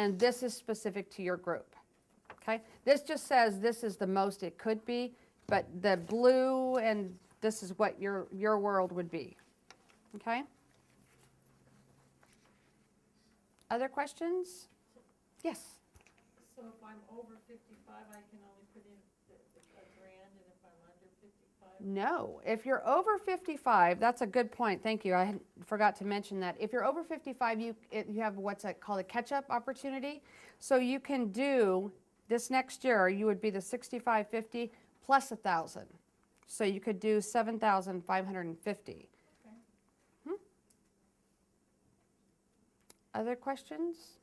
and this is specific to your group. Okay? This just says this is the most it could be, but the blue and this is what your world would be. Okay? Other questions? Yes. So if I'm over 55, I can only put in a grand, and if I'm under 55? No. If you're over 55, that's a good point. Thank you. I forgot to mention that. If you're over 55, you have what's called a catch-up opportunity. So you can do this next year. You would be the 6550 plus 1,000. So you could do 7,550. Okay. Other questions?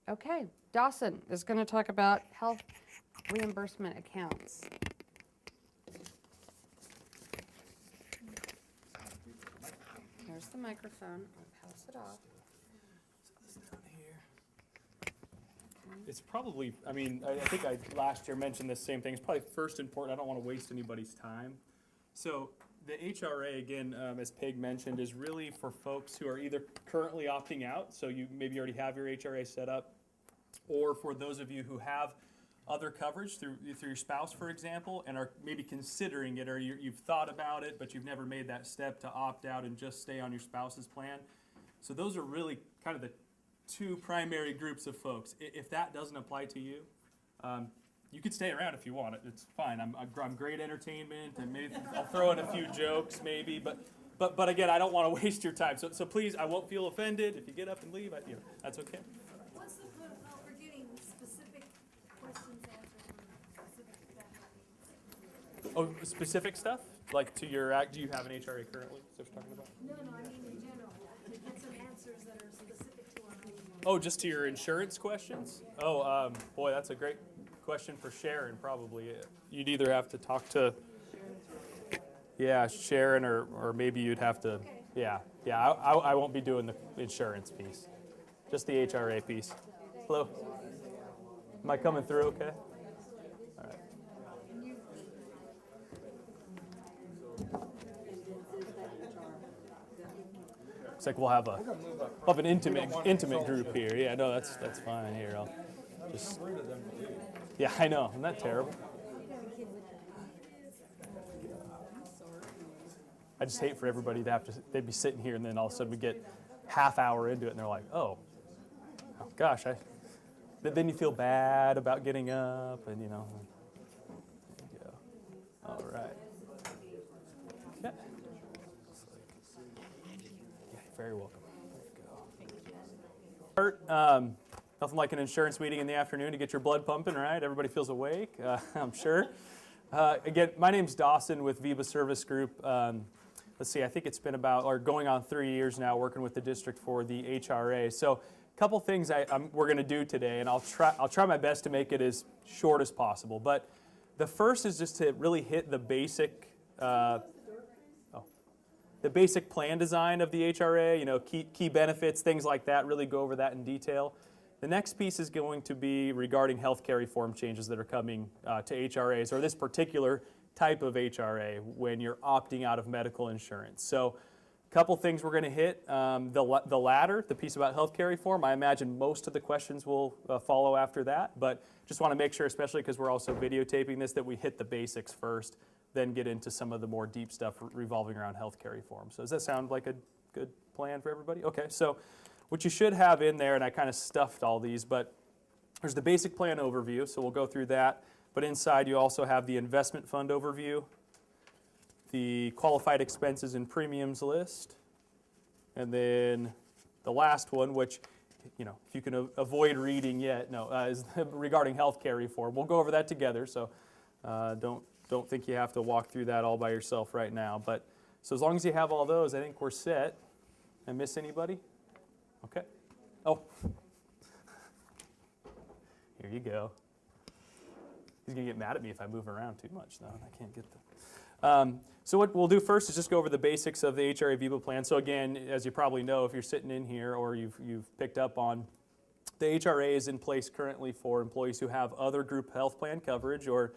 Okay. Dawson is going to talk about health reimbursement accounts. Here's the microphone. I'll pass it off. It's probably, I mean, I think I last year mentioned this same thing. It's probably first important. I don't want to waste anybody's time. So the HRA, again, as Peg mentioned, is really for folks who are either currently opting out, so you maybe already have your HRA set up, or for those of you who have other coverage through your spouse, for example, and are maybe considering it, or you've thought about it, but you've never made that step to opt out and just stay on your spouse's plan. So those are really kind of the two primary groups of folks. If that doesn't apply to you, you could stay around if you want it. It's fine. I'm great entertainment, and maybe I'll throw in a few jokes, maybe. But again, I don't want to waste your time. So please, I won't feel offended if you get up and leave. That's okay. What's the protocol for getting specific questions answered on specific Oh, specific stuff like to your act. Do you have an HRA currently? Is that what you're talking about? No, I mean in general. To get some answers that are specific to our Oh, just to your insurance questions? Oh, boy, that's a great question for Sharon, probably. You'd either have to talk to, Sharon, or maybe you'd have to, I won't be doing the insurance piece, just the HRA piece. Hello? Am I coming through okay? All right. Looks like we'll have an intimate group here. Yeah, no, that's fine. Here, I'll just. Yeah, I know. Isn't that terrible? I just hate for everybody to they'd be sitting here and then all of a sudden we get half hour into it and they're like, oh gosh, then you feel bad about getting up and There you go. All right. Yeah. Very welcome. There you go. Nothing like an insurance meeting in the afternoon to get your blood pumping, right? Everybody feels awake, I'm sure. Again, my name's Dawson with Viva Service Group. Let's see, I think it's been going on 3 years now working with the district for the HRA. So a couple things we're going to do today, and I'll try my best to make it as short as possible. But the first is just to really hit the basic plan design of the HRA, key benefits, things like that, really go over that in detail. The next piece is going to be regarding healthcare reform changes that are coming to HRAs, or this particular type of HRA when you're opting out of medical insurance. So a couple things we're going to hit. The latter, the piece about healthcare reform, I imagine most of the questions will follow after that, but just want to make sure, especially because we're also videotaping this, that we hit the basics first, then get into some of the more deep stuff revolving around healthcare reform. So does that sound like a good plan for everybody? Okay, so what you should have in there, and I kind of stuffed all these, but there's the basic plan overview, so we'll go through that. But inside you also have the investment fund overview, the qualified expenses and premiums list, and then the last one, which, if you can avoid reading yet, is regarding healthcare reform. We'll go over that together, so don't think you have to walk through that all by yourself right now. But so as long as you have all those, I think we're set. I miss anybody? Okay. Oh. Here you go. He's going to get mad at me if I move around too much, though. I can't get the... So what we'll do first is just go over the basics of the HRA Viva plan. So again, as you probably know, if you're sitting in here or you've picked up on, the HRA is in place currently for employees who have other group health plan coverage, or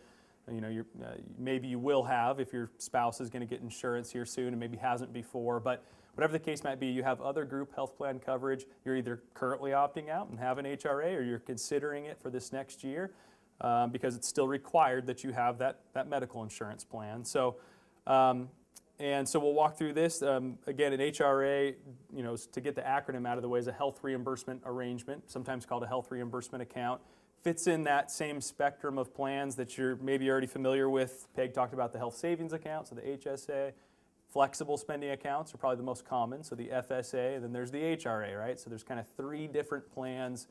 maybe you will have if your spouse is going to get insurance here soon and maybe hasn't before. But whatever the case might be, you have other group health plan coverage. You're either currently opting out and have an HRA, or you're considering it for this next year because it's still required that you have that medical insurance plan. So, and so we'll walk through this. Again, an HRA, to get the acronym out of the way, is a health reimbursement arrangement, sometimes called a health reimbursement account. Fits in that same spectrum of plans that you're maybe already familiar with. Peg talked about the health savings account, so the HSA. Flexible spending accounts are probably the most common, so the FSA, and then there's the HRA, right? So there's kind of 3 different plans,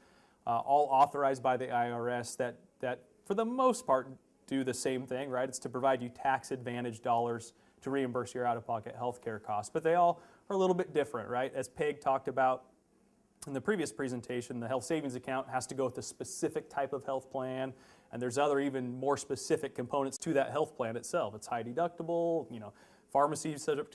all authorized by the IRS that for the most part do the same thing, right? It's to provide you tax advantage dollars to reimburse your out-of-pocket health care costs. But they all are a little bit different, right? As Peg talked about in the previous presentation, the health savings account has to go with a specific type of health plan, and there's other even more specific components to that health plan itself. It's high deductible, pharmacy subject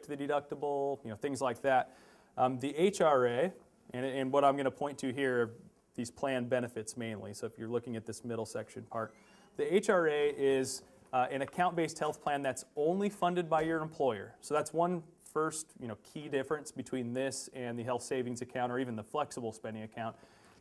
to the deductible, things like that. The HRA, and what I'm going to point to here, these plan benefits mainly. So if you're looking at this middle section part, the HRA is an account-based health plan that's only funded by your employer. So that's one first, key difference between this and the health savings account or even the flexible spending account,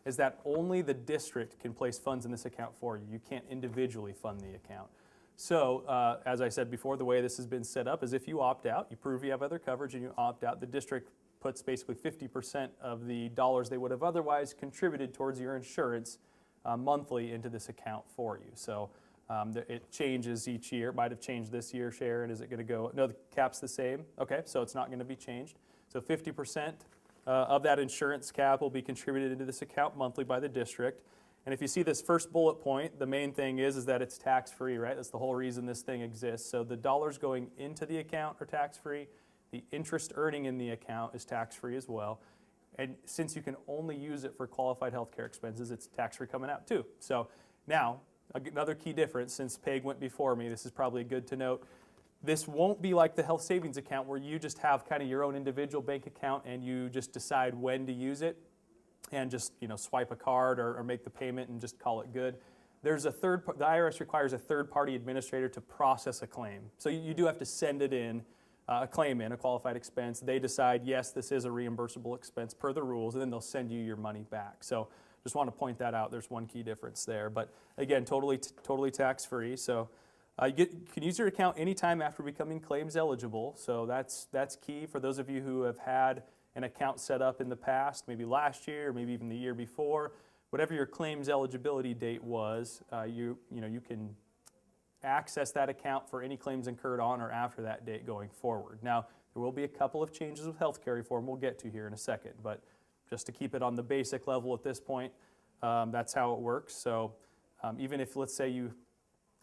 is that only the district can place funds in this account for you. You can't individually fund the account. So, as I said before, the way this has been set up is if you opt out, you prove you have other coverage and you opt out, the district puts basically 50% of the dollars they would have otherwise contributed towards your insurance monthly into this account for you. So it changes each year. It might have changed this year, Sharon. Is it going to go? No, the cap's the same. Okay, so it's not going to be changed. So 50% of that insurance cap will be contributed into this account monthly by the district. And if you see this first bullet point, the main thing is that it's tax-free, right? That's the whole reason this thing exists. So the dollars going into the account are tax-free. The interest earning in the account is tax-free as well. And since you can only use it for qualified health care expenses, it's tax-free coming out too. So now, another key difference, since Peg went before me, this is probably good to note. This won't be like the health savings account where you just have kind of your own individual bank account and you just decide when to use it and just swipe a card or make the payment and just call it good. There's the IRS requires a third-party administrator to process a claim. So you do have to send it in, a claim in, a qualified expense. They decide, yes, this is a reimbursable expense per the rules, and then they'll send you your money back. So just want to point that out. There's one key difference there. But again, totally tax-free. So you can use your account anytime after becoming claims eligible. So that's key for those of you who have had an account set up in the past, maybe last year, or maybe even the year before. Whatever your claims eligibility date was, you can access that account for any claims incurred on or after that date going forward. Now, there will be a couple of changes with healthcare reform we'll get to here in a second, but just to keep it on the basic level at this point, that's how it works. So even if, let's say, you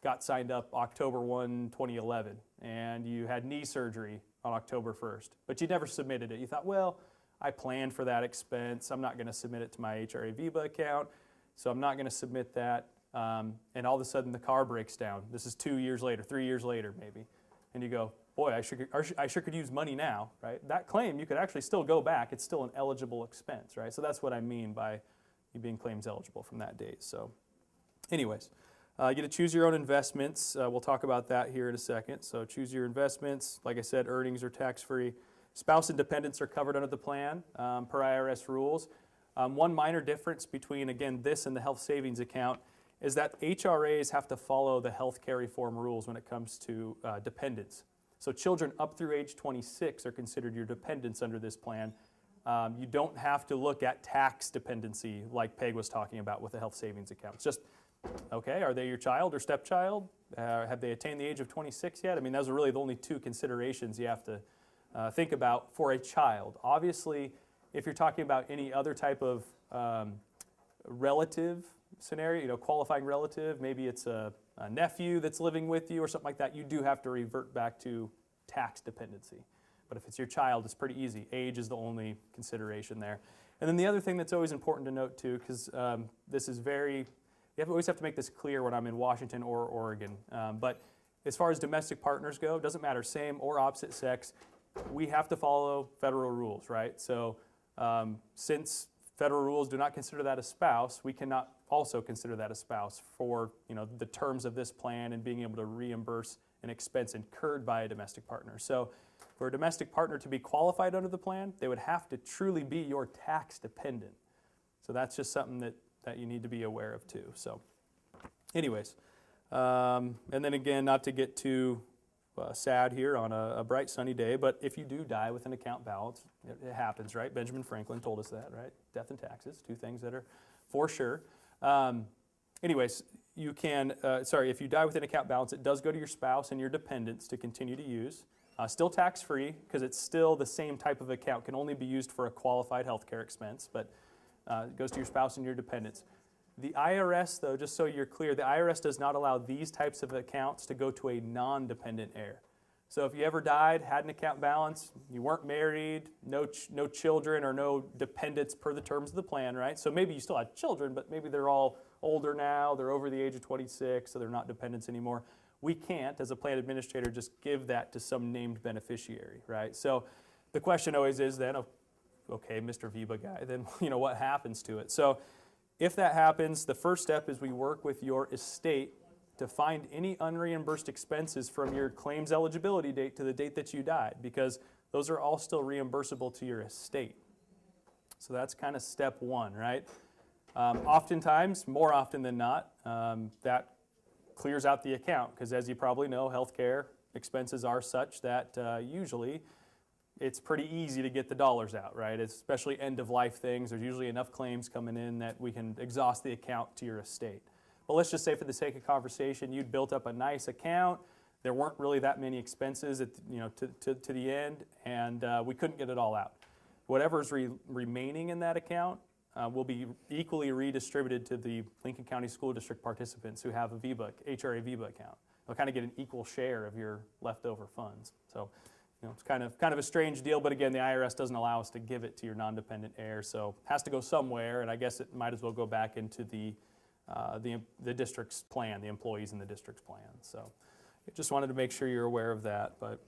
got signed up October 1, 2011, and you had knee surgery on October 1st, but you never submitted it. You thought, well, I planned for that expense. I'm not going to submit it to my HRA VIBA account, so I'm not going to submit that. And all of a sudden, the car breaks down. This is 2 years later, 3 years later, maybe. And you go, boy, I sure could use money now, right? That claim, you could actually still go back. It's still an eligible expense, right? So that's what I mean by you being claims eligible from that date. So anyways, you get to choose your own investments. We'll talk about that here in a second. So choose your investments. Like I said, earnings are tax-free. Spouse and dependents are covered under the plan per IRS rules. One minor difference between, again, this and the health savings account is that HRAs have to follow the healthcare reform rules when it comes to dependents. So children up through age 26 are considered your dependents under this plan. You don't have to look at tax dependency like Peg was talking about with the health savings account. It's just, okay, are they your child or stepchild? Have they attained the age of 26 yet? I mean, those are really the only two considerations you have to think about for a child. Obviously, if you're talking about any other type of relative scenario, qualifying relative, maybe it's a nephew that's living with you or something like that, you do have to revert back to tax dependency. But if it's your child, it's pretty easy. Age is the only consideration there. And then the other thing that's always important to note too, because this is you always have to make this clear when I'm in Washington or Oregon. But as far as domestic partners go, it doesn't matter, same or opposite sex, we have to follow federal rules, right? So since federal rules do not consider that a spouse, we cannot also consider that a spouse for the terms of this plan and being able to reimburse an expense incurred by a domestic partner. So For a domestic partner to be qualified under the plan, they would have to truly be your tax dependent. So that's just something that you need to be aware of too. So anyways, and then again, not to get too sad here on a bright sunny day, but if you do die with an account balance, it happens, right? Benjamin Franklin told us that, right? Death and taxes, two things that are for sure. Anyways, you can, if you die with an account balance, it does go to your spouse and your dependents to continue to use. Still tax-free, because it's still the same type of account, can only be used for a qualified healthcare expense, but it goes to your spouse and your dependents. The IRS, though, just so you're clear, the IRS does not allow these types of accounts to go to a non-dependent heir. So if you ever died, had an account balance, you weren't married, no children or no dependents per the terms of the plan, right? So maybe you still had children, but maybe they're all older now, they're over the age of 26, so they're not dependents anymore. We can't, as a plan administrator, just give that to some named beneficiary, right? So the question always is then, okay, Mr. VIBA guy, then what happens to it? So if that happens, the first step is we work with your estate to find any unreimbursed expenses from your claims eligibility date to the date that you died, because those are all still reimbursable to your estate. So that's kind of step one, right? Oftentimes, more often than not, that clears out the account, because as you probably know, healthcare expenses are such that usually it's pretty easy to get the dollars out, right? Especially end-of-life things. There's usually enough claims coming in that we can exhaust the account to your estate. But let's just say, for the sake of conversation, you'd built up a nice account. There weren't really that many expenses at, to the end, and we couldn't get it all out. Whatever's remaining in that account will be equally redistributed to the Lincoln County School District participants who have a VBA, HRA VBA account. They'll kind of get an equal share of your leftover funds. So, it's kind of a strange deal, but again, the IRS doesn't allow us to give it to your non-dependent heir, so it has to go somewhere, and I guess it might as well go back into the district's plan, the employees in the district's plan. So I just wanted to make sure you're aware of that. But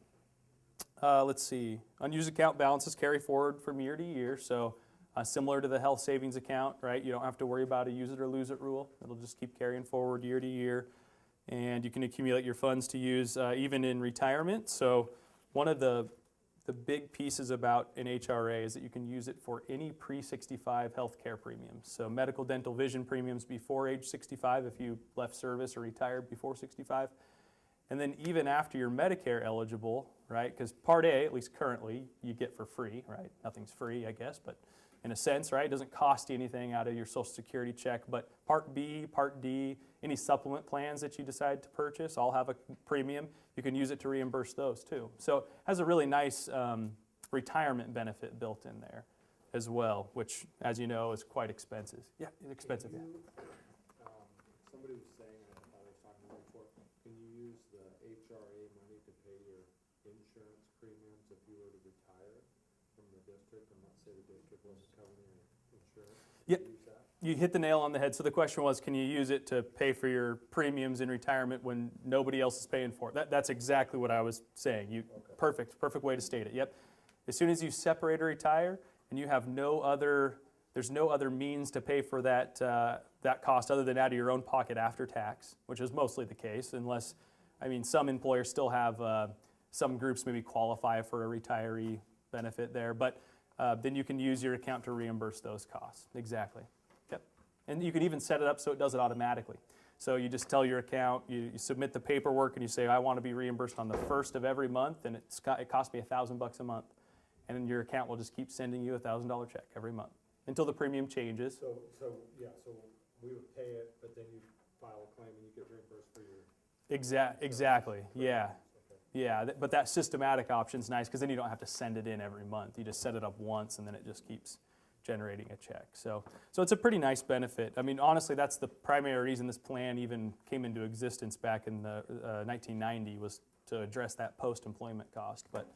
let's see. Unused account balances carry forward from year to year. So similar to the health savings account, right? You don't have to worry about a use it or lose it rule. It'll just keep carrying forward year to year. And you can accumulate your funds to use even in retirement. So one of the big pieces about an HRA is that you can use it for any pre-65 health care premiums. So medical, dental, vision premiums before age 65 if you left service or retired before 65. And then even after you're Medicare eligible, right? Because Part A, at least currently, you get for free, right? Nothing's free, I guess, but in a sense, right? It doesn't cost you anything out of your Social Security check. But Part B, Part D, any supplement plans that you decide to purchase all have a premium. You can use it to reimburse those too. So it has a really nice retirement benefit built in there as well, which, as you know, is quite expensive. Yeah, expensive. Yeah. Somebody was saying, I thought I was talking about before, can you use the HRA money to pay your insurance premiums if you were to retire from the district and let's say the district wasn't covering your insurance? Yep. Use that? You hit the nail on the head. So the question was, can you use it to pay for your premiums in retirement when nobody else is paying for it? That's exactly what I was saying. Okay. Perfect way to state it. Yep. As soon as you separate or retire and you have there's no other means to pay for that cost other than out of your own pocket after tax, which is mostly the case, unless, some employers still have, some groups maybe qualify for a retiree benefit there, but then you can use your account to reimburse those costs. Exactly. Yep. And you can even set it up so it does it automatically. So you just tell your account, you submit the paperwork, and you say, I want to be reimbursed on the first of every month, and it costs me $1,000 a month. And then your account will just keep sending you a $1,000 check every month until the premium changes. So we would pay it, but then you file a claim and you get reimbursed for your... Exactly, yeah. Okay. Yeah, but that systematic option's nice because then you don't have to send it in every month. You just set it up once and then it just keeps generating a check. So it's a pretty nice benefit. Honestly, that's the primary reason this plan even came into existence back in the 1990 was to address that post-employment cost. But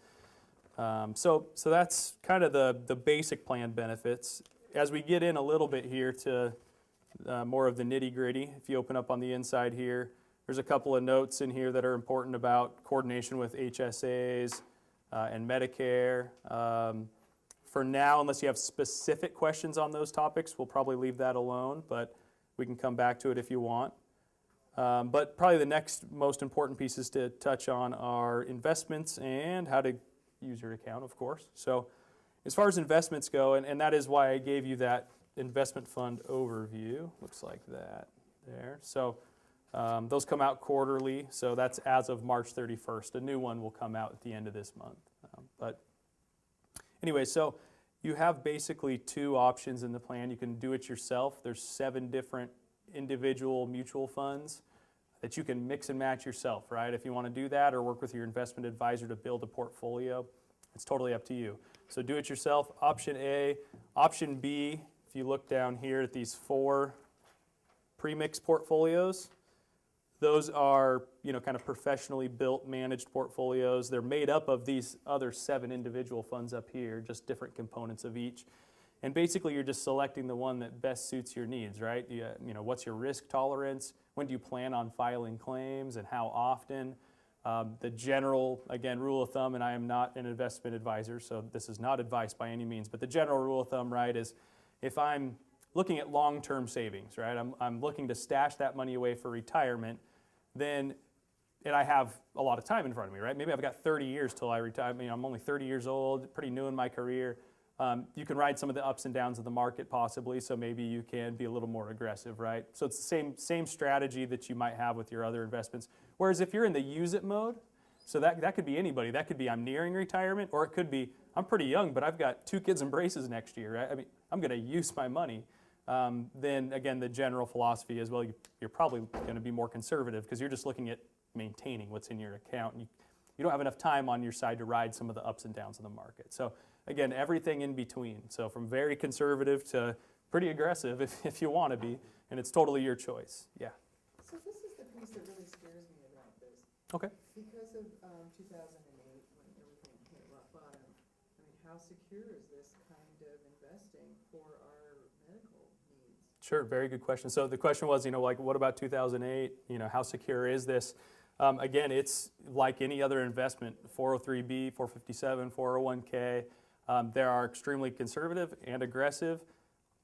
so that's kind of the basic plan benefits. As we get in a little bit here to more of the nitty-gritty, if you open up on the inside here, there's a couple of notes in here that are important about coordination with HSAs and Medicare. For now, unless you have specific questions on those topics, we'll probably leave that alone, but we can come back to it if you want. But probably the next most important pieces to touch on are investments and how to use your account, of course. So as far as investments go, and that is why I gave you that investment fund overview. Looks like that there. So those come out quarterly. So that's as of March 31st. A new one will come out at the end of this month. But anyway, so you have basically two options in the plan. You can do it yourself. There's 7 different individual mutual funds that you can mix and match yourself, right? If you want to do that or work with your investment advisor to build a portfolio, it's totally up to you. So do it yourself, option A. Option B, if you look down here at these 4 premix portfolios, those are, kind of professionally built, managed portfolios. They're made up of these other 7 individual funds up here, just different components of each. And basically, you're just selecting the one that best suits your needs, right? What's your risk tolerance? When do you plan on filing claims, and how often? The general, again, rule of thumb, and I am not an investment advisor, so this is not advice by any means, but the general rule of thumb, right, is if I'm looking at long-term savings, right, I'm looking to stash that money away for retirement, then, and I have a lot of time in front of me, right? Maybe I've got 30 years till I retire. I'm only 30 years old, pretty new in my career. You can ride some of the ups and downs of the market possibly, so maybe you can be a little more aggressive, right? So it's the same strategy that you might have with your other investments. Whereas if you're in the use it mode, so that could be anybody. That could be I'm nearing retirement, or it could be I'm pretty young, but I've got 2 kids and braces next year, right? I mean, I'm going to use my money. Then again, the general philosophy is, well, you're probably going to be more conservative because you're just looking at maintaining what's in your account. And you don't have enough time on your side to ride some of the ups and downs of the market. So again, everything in between. So from very conservative to pretty aggressive if you want to be, and it's totally your choice. Yeah. So this is the piece that really scares me about this. Okay. Because of 2008, when everything hit rock bottom, I mean, how secure is this kind of investing for our medical needs? Sure, very good question. So the question was, what about 2008? How secure is this? Again, it's like any other investment, 403B, 457, 401K. They are extremely conservative and aggressive.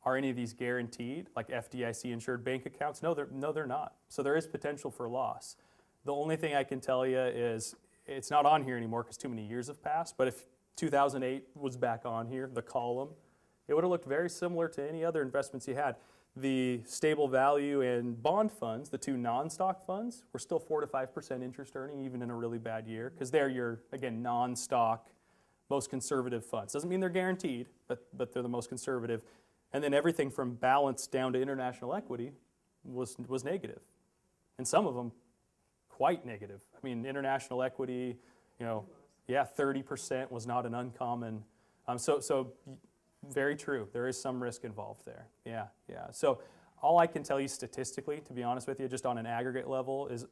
Are any of these guaranteed, like FDIC insured bank accounts? No, they're not. So there is potential for loss. The only thing I can tell you is it's not on here anymore because too many years have passed, but if 2008 was back on here, the column, it would have looked very similar to any other investments you had. The stable value and bond funds, the 2 non-stock funds, were still 4 to 5% interest earning even in a really bad year because they're your, again, non-stock, most conservative funds. Doesn't mean they're guaranteed, but they're the most conservative. And then everything from balanced down to international equity was negative. And some of them quite negative. I mean, international equity, 30% was not an uncommon. So very true. There is some risk involved there. Yeah. So all I can tell you statistically, to be honest with you, just on an aggregate level, is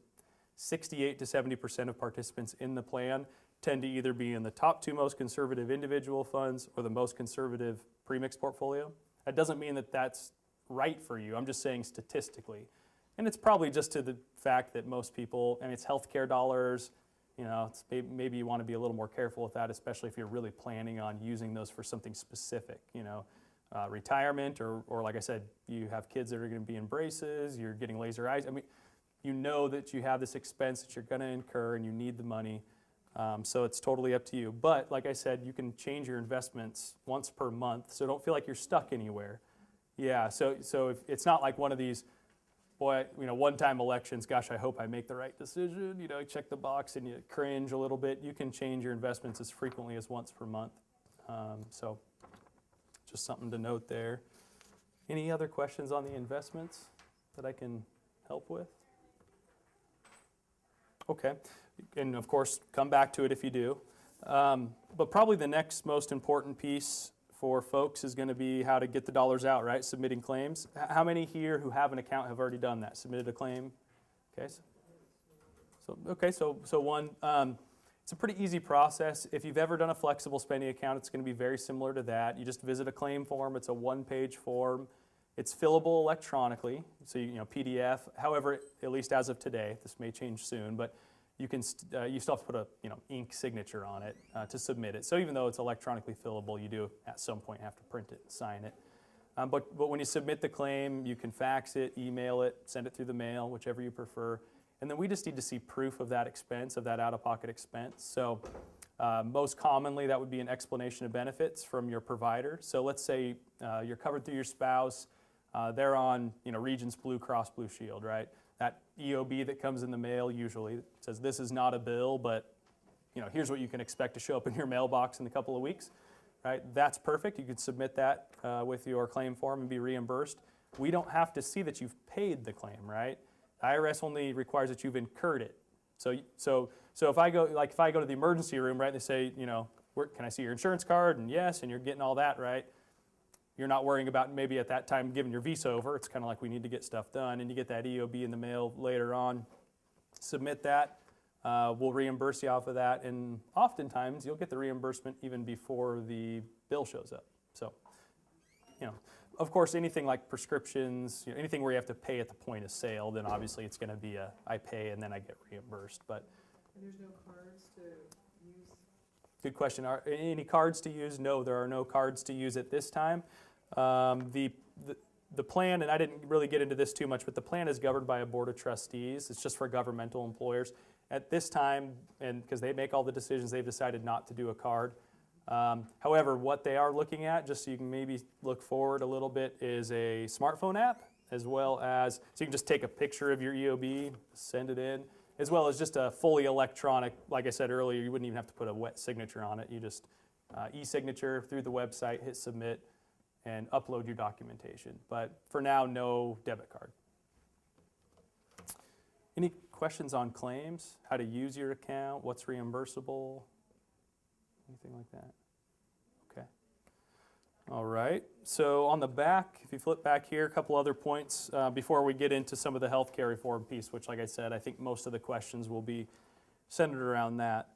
68 to 70% of participants in the plan tend to either be in the top 2 most conservative individual funds or the most conservative premix portfolio. That doesn't mean that that's right for you. I'm just saying statistically. And it's probably just to the fact that most people, and it's healthcare dollars, it's maybe you want to be a little more careful with that, especially if you're really planning on using those for something specific, retirement, or like I said, you have kids that are going to be in braces, you're getting laser eyes. I mean, that you have this expense that you're going to incur and you need the money. So it's totally up to you. But like I said, you can change your investments once per month, so don't feel like you're stuck anywhere. Yeah, so if it's not like one of these, one-time elections, gosh, I hope I make the right decision, check the box and you cringe a little bit. You can change your investments as frequently as once per month. So just something to note there. Any other questions on the investments that I can help with? Okay, and of course, come back to it if you do. But probably the next most important piece for folks is going to be how to get the dollars out, right? Submitting claims. How many here who have an account have already done that? Submitted a claim? Okay. So one, it's a pretty easy process. If you've ever done a flexible spending account, it's going to be very similar to that. You just visit a claim form. It's a 1-page form. It's fillable electronically, so PDF. However, at least as of today, this may change soon, but you can you still have to put a ink signature on it to submit it. So even though it's electronically fillable, you do at some point have to print it and sign it. But when you submit the claim, you can fax it, email it, send it through the mail, whichever you prefer. And then we just need to see proof of that expense, of that out-of-pocket expense. So Most commonly, that would be an explanation of benefits from your provider. So let's say you're covered through your spouse. They're on, Regions Blue Cross Blue Shield, right? That EOB that comes in the mail usually says this is not a bill, but here's what you can expect to show up in your mailbox in a couple of weeks, right? That's perfect. You could submit that with your claim form and be reimbursed. We don't have to see that you've paid the claim, right? The IRS only requires that you've incurred it. So if I go to the emergency room, right, they say, can I see your insurance card? And yes, and you're getting all that, right? You're not worrying about maybe at that time giving your visa over. It's kind of like we need to get stuff done, and you get that EOB in the mail later on. Submit that. We'll reimburse you off of that, and oftentimes you'll get the reimbursement even before the bill shows up. So, of course, anything like prescriptions, anything where you have to pay at the point of sale, then obviously it's going to be I pay and then I get reimbursed. But And there's no cards to use? good question. Are any cards to use? No, there are no cards to use at this time. The plan, and I didn't really get into this too much, but the plan is governed by a board of trustees. It's just for governmental employers. At this time, and because they make all the decisions, they've decided not to do a card. However, what they are looking at, just so you can maybe look forward a little bit, is a smartphone app, as well as, so you can just take a picture of your EOB, send it in, as well as just a fully electronic, like I said earlier, you wouldn't even have to put a wet signature on it. You just e-signature through the website, hit submit, and upload your documentation. But for now, no debit card. Any questions on claims? How to use your account? What's reimbursable? Anything like that? Okay. All right. So on the back, if you flip back here, a couple other points before we get into some of the healthcare reform piece, which, like I said, I think most of the questions will be centered around that.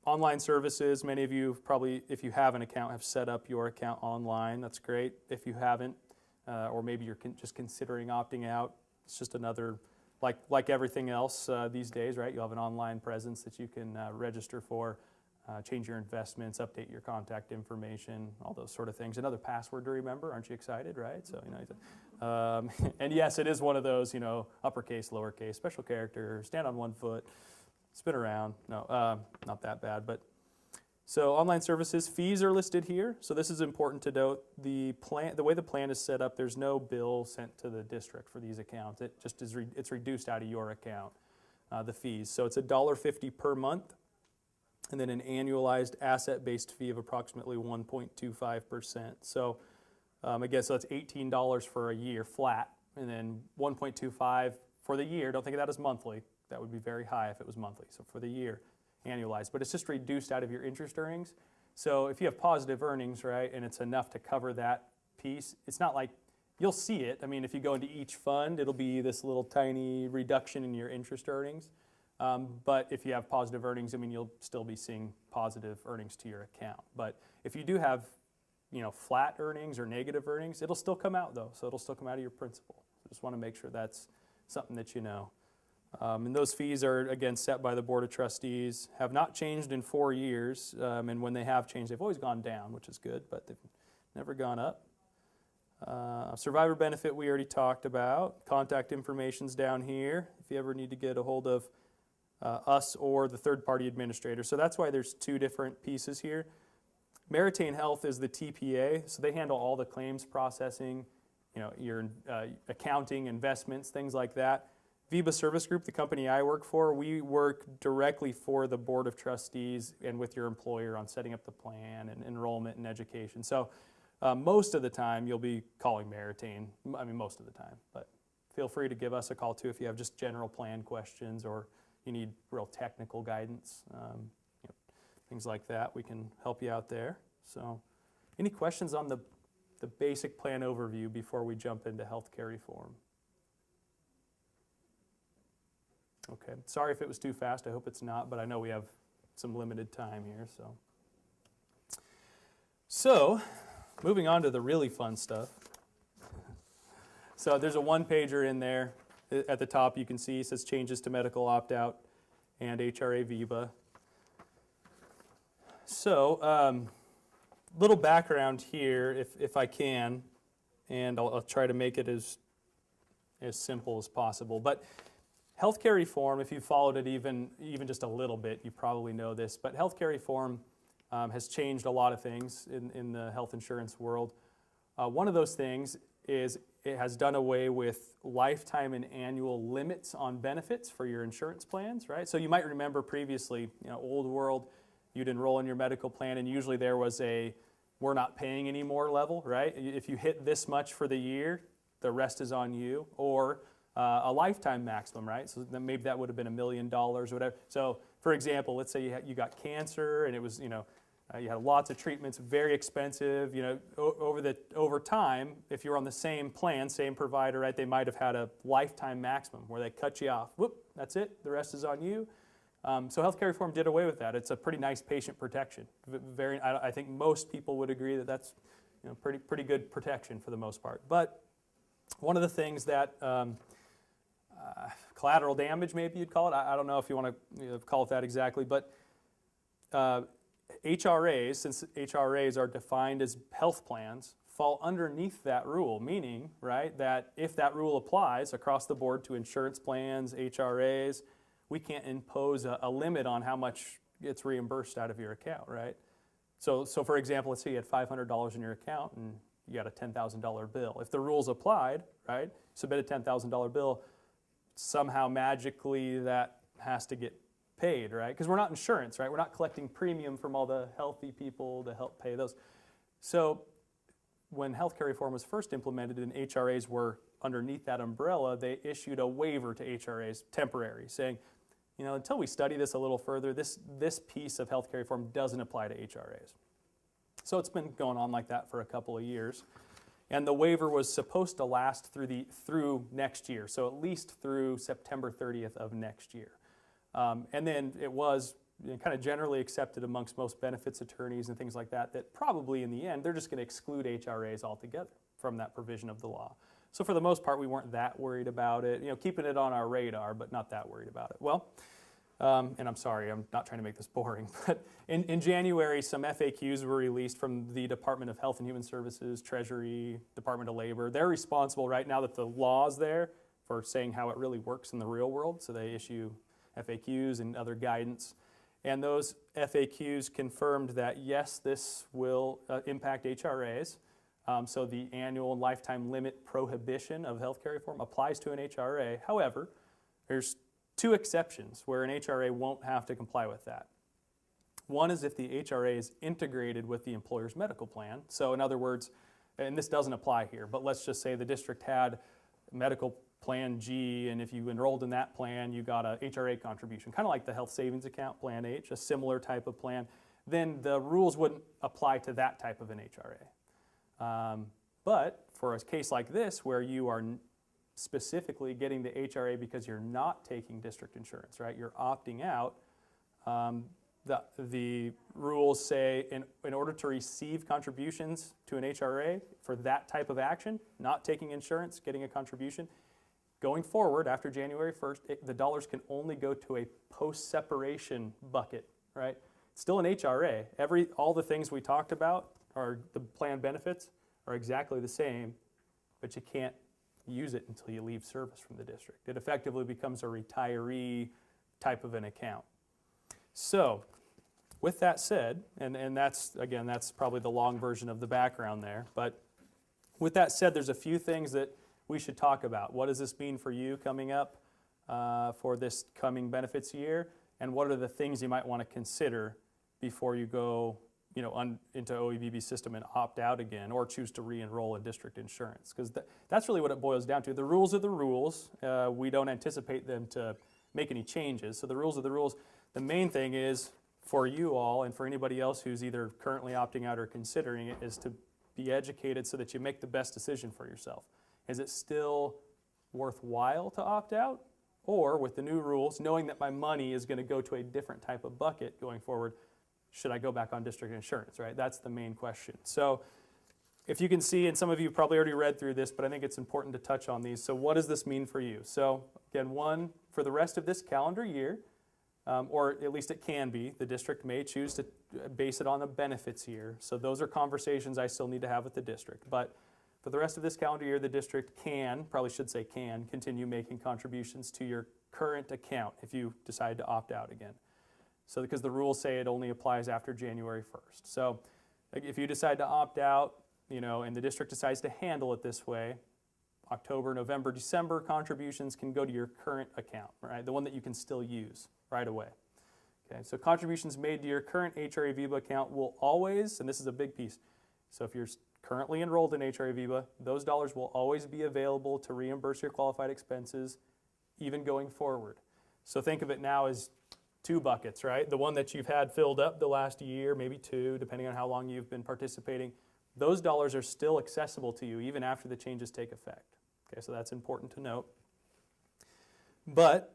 Online services, many of you probably, if you have an account, have set up your account online. That's great. If you haven't, or maybe you're just considering opting out, it's just another, like everything else these days, right? You'll have an online presence that you can register for, change your investments, update your contact information, all those sort of things. Another password to remember. Aren't you excited, right? So, and yes, it is one of those, uppercase, lowercase, special character, stand on one foot, spin around. No, not that bad. But so online services, fees are listed here. So this is important to note. The way the plan is set up, there's no bill sent to the district for these accounts. It just is it's reduced out of your account, the fees. So it's $1.50 per month, and then an annualized asset-based fee of approximately 1.25%. So again, so that's $18 for a year flat, and then 1.25 for the year. Don't think of that as monthly. That would be very high if it was monthly. So for the year, annualized. But it's just reduced out of your interest earnings. So if you have positive earnings, right, and it's enough to cover that piece, it's not like you'll see it. I mean, if you go into each fund, it'll be this little tiny reduction in your interest earnings. But if you have positive earnings, I mean, you'll still be seeing positive earnings to your account. But if you do have, flat earnings or negative earnings, it'll still come out though. So it'll still come out of your principal. So just want to make sure that's something that you know. And those fees are, again, set by the Board of Trustees, have not changed in 4 years, and when they have changed, they've always gone down, which is good, but they've never gone up. Survivor benefit we already talked about. Contact information's down here if you ever need to get a hold of us or the third-party administrator. So that's why there's two different pieces here. Meritain Health is the TPA, so they handle all the claims processing, your accounting, investments, things like that. VIBA Service Group, the company I work for, we work directly for the Board of Trustees and with your employer on setting up the plan and enrollment and education. So most of the time you'll be calling Meritain, most of the time, but feel free to give us a call too if you have just general plan questions or you need real technical guidance, things like that. We can help you out there. So any questions on the basic plan overview before we jump into healthcare reform? Okay, sorry if it was too fast. I hope it's not, but I know we have some limited time here. So moving on to the really fun stuff. So there's a one-pager in there. At the top you can see it says changes to medical opt-out and HRA VIBA. So little background here if I can, and I'll try to make it as simple as possible. But Healthcare reform, if you've followed it even just a little bit, you probably know this, but healthcare reform has changed a lot of things in the health insurance world. One of those things is it has done away with lifetime and annual limits on benefits for your insurance plans, right? So you might remember previously, old world, you'd enroll in your medical plan and usually there was a we're not paying anymore level, right? If you hit this much for the year, the rest is on you, or a lifetime maximum, right? So then maybe that would have been $1 million or whatever. So for example, let's say you got cancer and it was, you had lots of treatments, very expensive. Over time, if you're on the same plan, same provider, right, they might have had a lifetime maximum where they cut you off. Whoop, that's it. The rest is on you. So healthcare reform did away with that. It's a pretty nice patient protection. I think most people would agree that that's pretty good protection for the most part. But one of the things that collateral damage, maybe you'd call it. I don't know if you want to call it that exactly, but HRAs, since HRAs are defined as health plans, fall underneath that rule, meaning, right, that if that rule applies across the board to insurance plans, HRAs, we can't impose a limit on how much gets reimbursed out of your account, right? So for example, let's say you had $500 in your account and you got a $10,000 bill. If the rules applied, right, submit a $10,000 bill, somehow magically that has to get paid, right? Because we're not insurance, right? We're not collecting premium from all the healthy people to help pay those. So when healthcare reform was first implemented and HRAs were underneath that umbrella, they issued a waiver to HRAs, temporary, saying, until we study this a little further, this piece of healthcare reform doesn't apply to HRAs. So it's been going on like that for a couple of years. And the waiver was supposed to last through next year, so at least through September 30th of next year. And then it was kind of generally accepted amongst most benefits attorneys and things like that, that probably in the end, they're just going to exclude HRAs altogether from that provision of the law. So for the most part, we weren't that worried about it, keeping it on our radar, but not that worried about it. Well, and I'm sorry, I'm not trying to make this boring, but in January, some FAQs were released from the Department of Health and Human Services, Treasury, Department of Labor. They're responsible right now that the law's there for saying how it really works in the real world, so they issue FAQs and other guidance. And those FAQs confirmed that, yes, this will impact HRAs. So the annual and lifetime limit prohibition of healthcare reform applies to an HRA. However, there's two exceptions where an HRA won't have to comply with that. One is if the HRA is integrated with the employer's medical plan. So in other words, and this doesn't apply here, but let's just say the district had medical plan G, and if you enrolled in that plan, you got a HRA contribution, kind of like the health savings account, plan H, a similar type of plan, then the rules wouldn't apply to that type of an HRA. But for a case like this, where you are specifically getting the HRA because you're not taking district insurance, right? You're opting out. The rules say in order to receive contributions to an HRA for that type of action, not taking insurance, getting a contribution, going forward after January 1st, the dollars can only go to a post-separation bucket, right? Still an HRA. All the things we talked about, or the plan benefits, are exactly the same, but you can't use it until you leave service from the district. It effectively becomes a retiree type of an account. So, with that said, and that's probably the long version of the background there, but with that said, there's a few things that we should talk about. What does this mean for you coming up for this coming benefits year? And what are the things you might want to consider before you go into OEBB system and opt out again, or choose to re-enroll in district insurance? Because that's really what it boils down to. The rules are the rules. We don't anticipate them to make any changes. So the rules are the rules. The main thing is, for you all and for anybody else who's either currently opting out or considering it, is to be educated so that you make the best decision for yourself. Is it still worthwhile to opt out? Or with the new rules, knowing that my money is going to go to a different type of bucket going forward, should I go back on district insurance, right? That's the main question. So if you can see, and some of you probably already read through this, but I think it's important to touch on these. So what does this mean for you? So again, one, for the rest of this calendar year, or at least it can be, the district may choose to base it on a benefits year. So those are conversations I still need to have with the district. But for the rest of this calendar year, the district can continue making contributions to your current account if you decide to opt out again. So because the rules say it only applies after January 1st. So like, if you decide to opt out, and the district decides to handle it this way, October, November, December contributions can go to your current account, right? The one that you can still use right away. Okay, so contributions made to your current HRA VIBA account will always, and this is a big piece, so if you're currently enrolled in HRA VIBA, those dollars will always be available to reimburse your qualified expenses, even going forward. So think of it now as 2 buckets, right? The one that you've had filled up the last year, maybe 2, depending on how long you've been participating. Those dollars are still accessible to you even after the changes take effect. Okay, so that's important to note. But,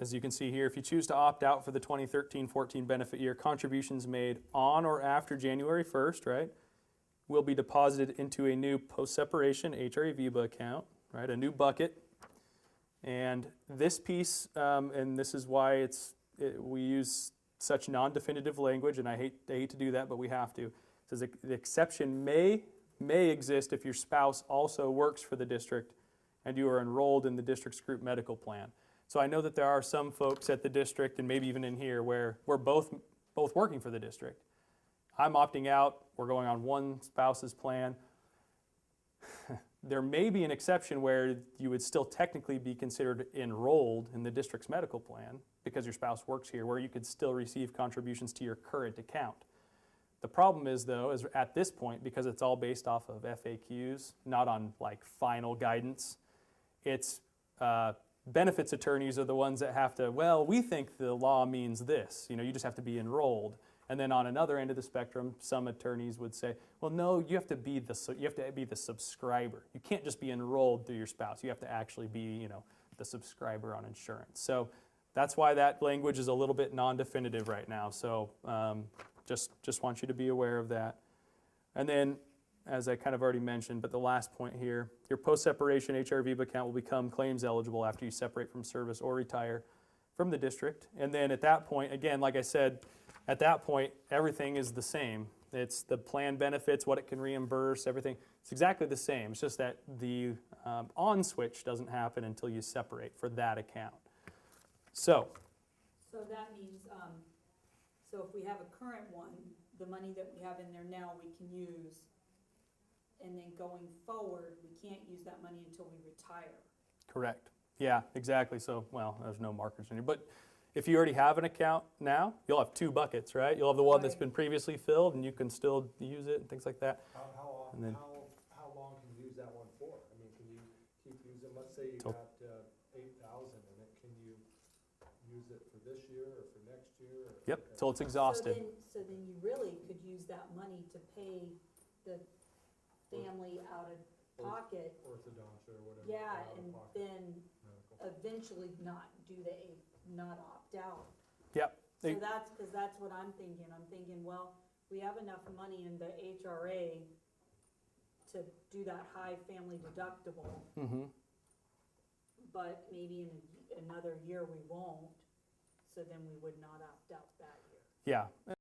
as you can see here, if you choose to opt out for the 2013-14 benefit year, contributions made on or after January 1st, right, will be deposited into a new post-separation HRA VIBA account, right, a new bucket. And this piece, and this is why we use such non-definitive language, and I hate to do that, but we have to. It says the exception may exist if your spouse also works for the district and you are enrolled in the district's group medical plan. So I know that there are some folks at the district, and maybe even in here, where we're both working for the district. I'm opting out, we're going on one spouse's plan. There may be an exception where you would still technically be considered enrolled in the district's medical plan because your spouse works here, where you could still receive contributions to your current account. The problem is, though, is at this point, because it's all based off of FAQs, not on like final guidance, it's benefits attorneys are the ones that have to, well, we think the law means this. You just have to be enrolled. And then on another end of the spectrum, some attorneys would say, well, no, you have to be the subscriber. You can't just be enrolled through your spouse. You have to actually be, the subscriber on insurance. So that's why that language is a little bit non-definitive right now. So just want you to be aware of that. And then, as I kind of already mentioned, but the last point here, your post-separation HR VIBA account will become claims eligible after you separate from service or retire from the district. And then at that point, again, like I said, at that point, everything is the same. It's the plan benefits, what it can reimburse, everything. It's exactly the same. It's just that the on switch doesn't happen until you separate for that account. So that means, so if we have a current one, the money that we have in there now we can use, and then going forward, we can't use that money until we retire. correct. Yeah, exactly. So, well, there's no markers in here. But if you already have an account now, you'll have 2 buckets, right? You'll have the one that's been previously filled, and you can still use it and things like that. And then- How long can you use that one for? I mean, can you keep using, let's say you Till- got 8,000 in it, can you use it for this year or for next year? Or- Yep, till it's exhausted. So then you really could use that money to pay the family out of pocket. Orthodontia or whatever. Yeah, out of and pocket then medical. eventually not opt out. Yep. So that's what I'm thinking. I'm thinking, well, we have enough money in the HRA to do that high family deductible, Mm-hmm. but maybe in another year we won't, so then we would not opt out that year. Yeah.